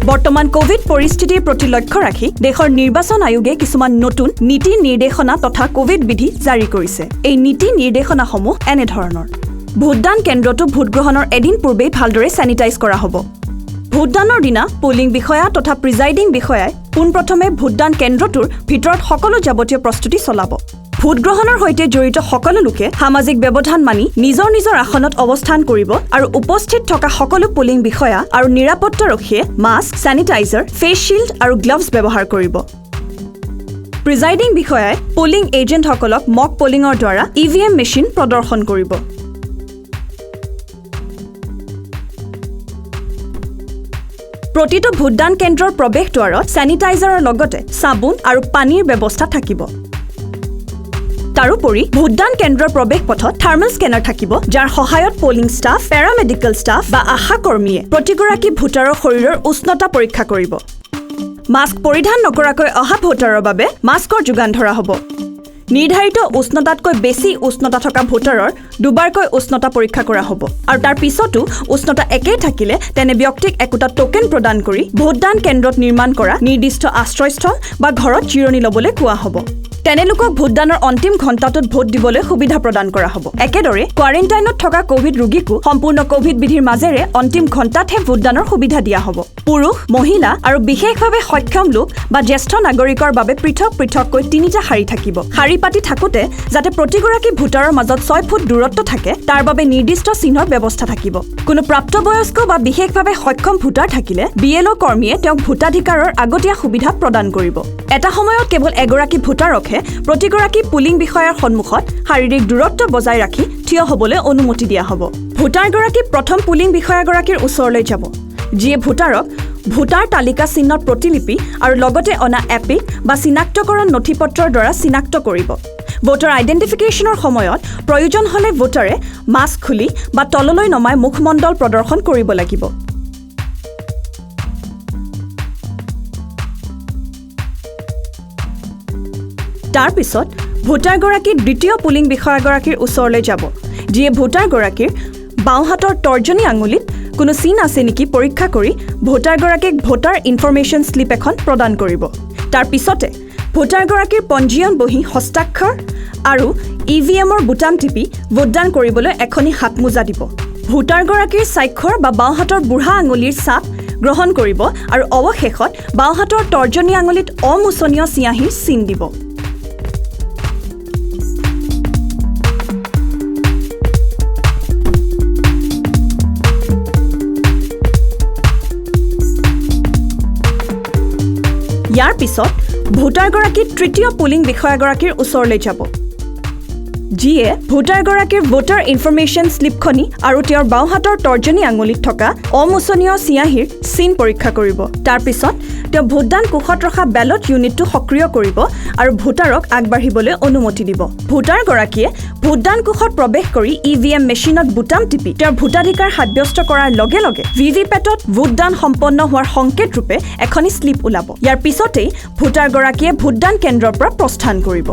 বৰ্তমান কোভিড পৰিস্থিতিৰ প্ৰতি লক্ষ্য ৰাখি দেশৰ নিৰ্বাচন আয়োগে কিছুমান নতুন নীতি নিৰ্দেশনা তথা কোভিড বিধি জাৰি কৰিছে। এই নীতি নিৰ্দেশনাসমূহ এনে ধৰণৰ: ভোটদান কেন্দ্ৰটো ভোটগ্ৰহণৰ এদিন পূৰ্বেই ভালদৰে চেনিটাইজ কৰা হ'ব। ভোটদানৰ দিনা পোলিং বিষয়া তথা প্ৰিজাইডিং বিষয়াই পোনপ্ৰথমে ভোটদান কেন্দ্ৰটোৰ ভিতৰত সকলো যাৱতীয় প্ৰস্তুতি চলাব। ভোটগ্ৰহণৰ সৈতে জড়িত সকলো লোকে সামাজিক ব্যৱধান মানি নিজৰ নিজৰ আসনত অৱস্থান কৰিব আৰু উপস্থিত থকা সকলো পোলিং বিষয়া আৰু নিৰাপত্তাৰক্ষীয়ে মাস্ক, চেনিটাইজাৰ, ফেচ শিল্ড আৰু গ্লাভছ ব্যৱহাৰ কৰিব। প্ৰিজাইডিং বিষয়াই পোলিং এজেণ্টসকলক মক পোলিঙৰ দ্বাৰা EVM মেচিন প্ৰদৰ্শন কৰিব। প্ৰতিটো ভোটদান কেন্দ্ৰৰ প্ৰৱেশ দ্বাৰত চেনিটাইজাৰৰ লগতে চাবোন আৰু পানীৰ ব্যৱস্থা থাকিব। তাৰোপৰি ভোটদান কেন্দ্ৰৰ প্ৰৱেশ পথত থাৰ্মেল স্কেনাৰ থাকিব, যাৰ সহায়ত পোলিং ষ্টাফ, পেৰামেডিকেল ষ্টাফ বা আশা কৰ্মীয়ে প্ৰতিগৰাকী ভোটাৰৰ শৰীৰৰ উষ্ণতা পৰীক্ষা কৰিব। মাস্ক পৰিধান নকৰাকৈ অহা ভোটাৰৰ বাবে মাস্কৰ যোগান ধৰা হ'ব। নিৰ্ধাৰিত উষ্ণতাতকৈ বেছি উষ্ণতা থকা ভোটাৰৰ দুবাৰকৈ উষ্ণতা পৰীক্ষা কৰা হ'ব আৰু তাৰ পিছতো উষ্ণতা একেই থাকিলে তেনে ব্যক্তিক একোটা টোকেন প্ৰদান কৰি ভোটদান কেন্দ্ৰত নিৰ্মাণ কৰা নিৰ্দিষ্ট আশ্ৰয়স্থল বা ঘৰত জিৰণি ল'বলৈ কোৱা হ'ব। তেনে লোকক ভোটদানৰ অন্তিম ঘণ্টাটোত ভোট দিবলৈ সুবিধা প্ৰদান কৰা হ'ব। একেদৰে কোৱাৰেণ্টাইনত থকা কোভিড ৰোগীকো সম্পূৰ্ণ কোভিড বিধিৰ মাজেৰে অন্তিম ঘণ্টাতহে ভোটদানৰ সুবিধা দিয়া হ'ব। পুৰুষ, মহিলা আৰু বিশেষভাৱে সক্ষম লোক বা জ্যেষ্ঠ নাগৰিকৰ বাবে পৃথক পৃথককৈ 3টা শাৰী থাকিব। শাৰী পাতি থাকোঁতে যাতে প্ৰতিগৰাকী ভোটাৰৰ মাজত 6 ফুট দূৰত্ব থাকে তাৰ বাবে নিৰ্দিষ্ট চিহ্নৰ ব্যৱস্থা থাকিব। কোনো প্ৰাপ্তবয়স্ক বা বিশেষভাৱে সক্ষম ভোটাৰ থাকিলে BLO কৰ্মীয়ে তেওঁক ভোটাধিকাৰৰ আগতীয়া সুবিধা প্ৰদান কৰিব। এটা সময়ত কেৱল এগৰাকী ভোটাৰকহে প্ৰতিগৰাকী পুলিং বিষয়াৰ সন্মুখত শাৰীৰিক দূৰত্ব বজাই ৰাখি থিয় হ'বলৈ অনুমতি দিয়া হ'ব। ভোটাৰগৰাকী প্ৰথম পুলিং বিষয়াগৰাকীৰ ওচৰলৈ যাব, যিয়ে ভোটাৰক ভোটাৰ তালিকা চিহ্নৰ প্ৰতিলিপি আৰু লগতে অনা এপিক বা চিনাক্তকৰণ নথিপত্ৰৰ দ্বাৰা চিনাক্ত কৰিব। ভোটাৰ আইডেণ্টিফিকেশ্যনৰ সময়ত প্ৰয়োজন হ'লে ভোটাৰে মাস্ক খুলি বা তললৈ নমাই মুখমণ্ডল প্ৰদৰ্শন কৰিব লাগিব। তাৰ পিছত ভোটাৰগৰাকী দ্বিতীয় পুলিং বিষয়াগৰাকীৰ ওচৰলৈ যাব, যিয়ে ভোটাৰগৰাকীৰ বাওঁহাতৰ তৰ্জনী আঙুলিত কোনো চিন আছে নেকি পৰীক্ষা কৰি ভোটাৰগৰাকীক ভোটাৰ ইনফৰমেশ্যন শ্লিপ এখন প্ৰদান কৰিব। তাৰ পিছতে ভোটাৰগৰাকীৰ পঞ্জীয়ন বহী, হস্তাক্ষৰ আৰু EVMৰ বুটাম টিপি ভোটদান কৰিবলৈ এখনি হাতমোজা দিব। ভোটাৰগৰাকীৰ স্বাক্ষৰ বা বাওঁহাতৰ বুঢ়া আঙুলিৰ ছাপ গ্ৰহণ কৰিব আৰু অৱশেষত বাওঁহাতৰ তৰ্জনী আঙুলিত অমোচনীয় চিয়াঁহীৰ চিন দিব। ইয়াৰ পিছত ভোটাৰগৰাকী তৃতীয় পুলিং বিষয়াগৰাকীৰ ওচৰলৈ যাব, যিয়ে ভোটাৰগৰাকীৰ ভোটাৰ ইনফৰমেশ্যন শ্লিপখনি আৰু তেওঁৰ বাওঁহাতৰ তৰ্জনী আঙুলিত থকা অমোচনীয় চিয়াঁহীৰ চিন পৰীক্ষা কৰিব। তাৰ পিছত তেওঁ ভোটদান কোষত ৰখা বেলট ইউনিটটো সক্ৰিয় কৰিব আৰু ভোটাৰক আগবাঢ়িবলৈ অনুমতি দিব। ভোটাৰগৰাকীয়ে ভোটদান কোষত প্ৰৱেশ কৰি EVM মেচিনত বুটাম টিপি তেওঁৰ ভোটাধিকাৰ সাব্যস্ত কৰাৰ লগে লগে VVPATত ভোটদান সম্পন্ন হোৱাৰ সংকেত ৰূপে এখনি শ্লিপ ওলাব। ইয়াৰ পিছতেই ভোটাৰগৰাকীয়ে ভোটদান কেন্দ্ৰৰ পৰা প্ৰস্থান কৰিব।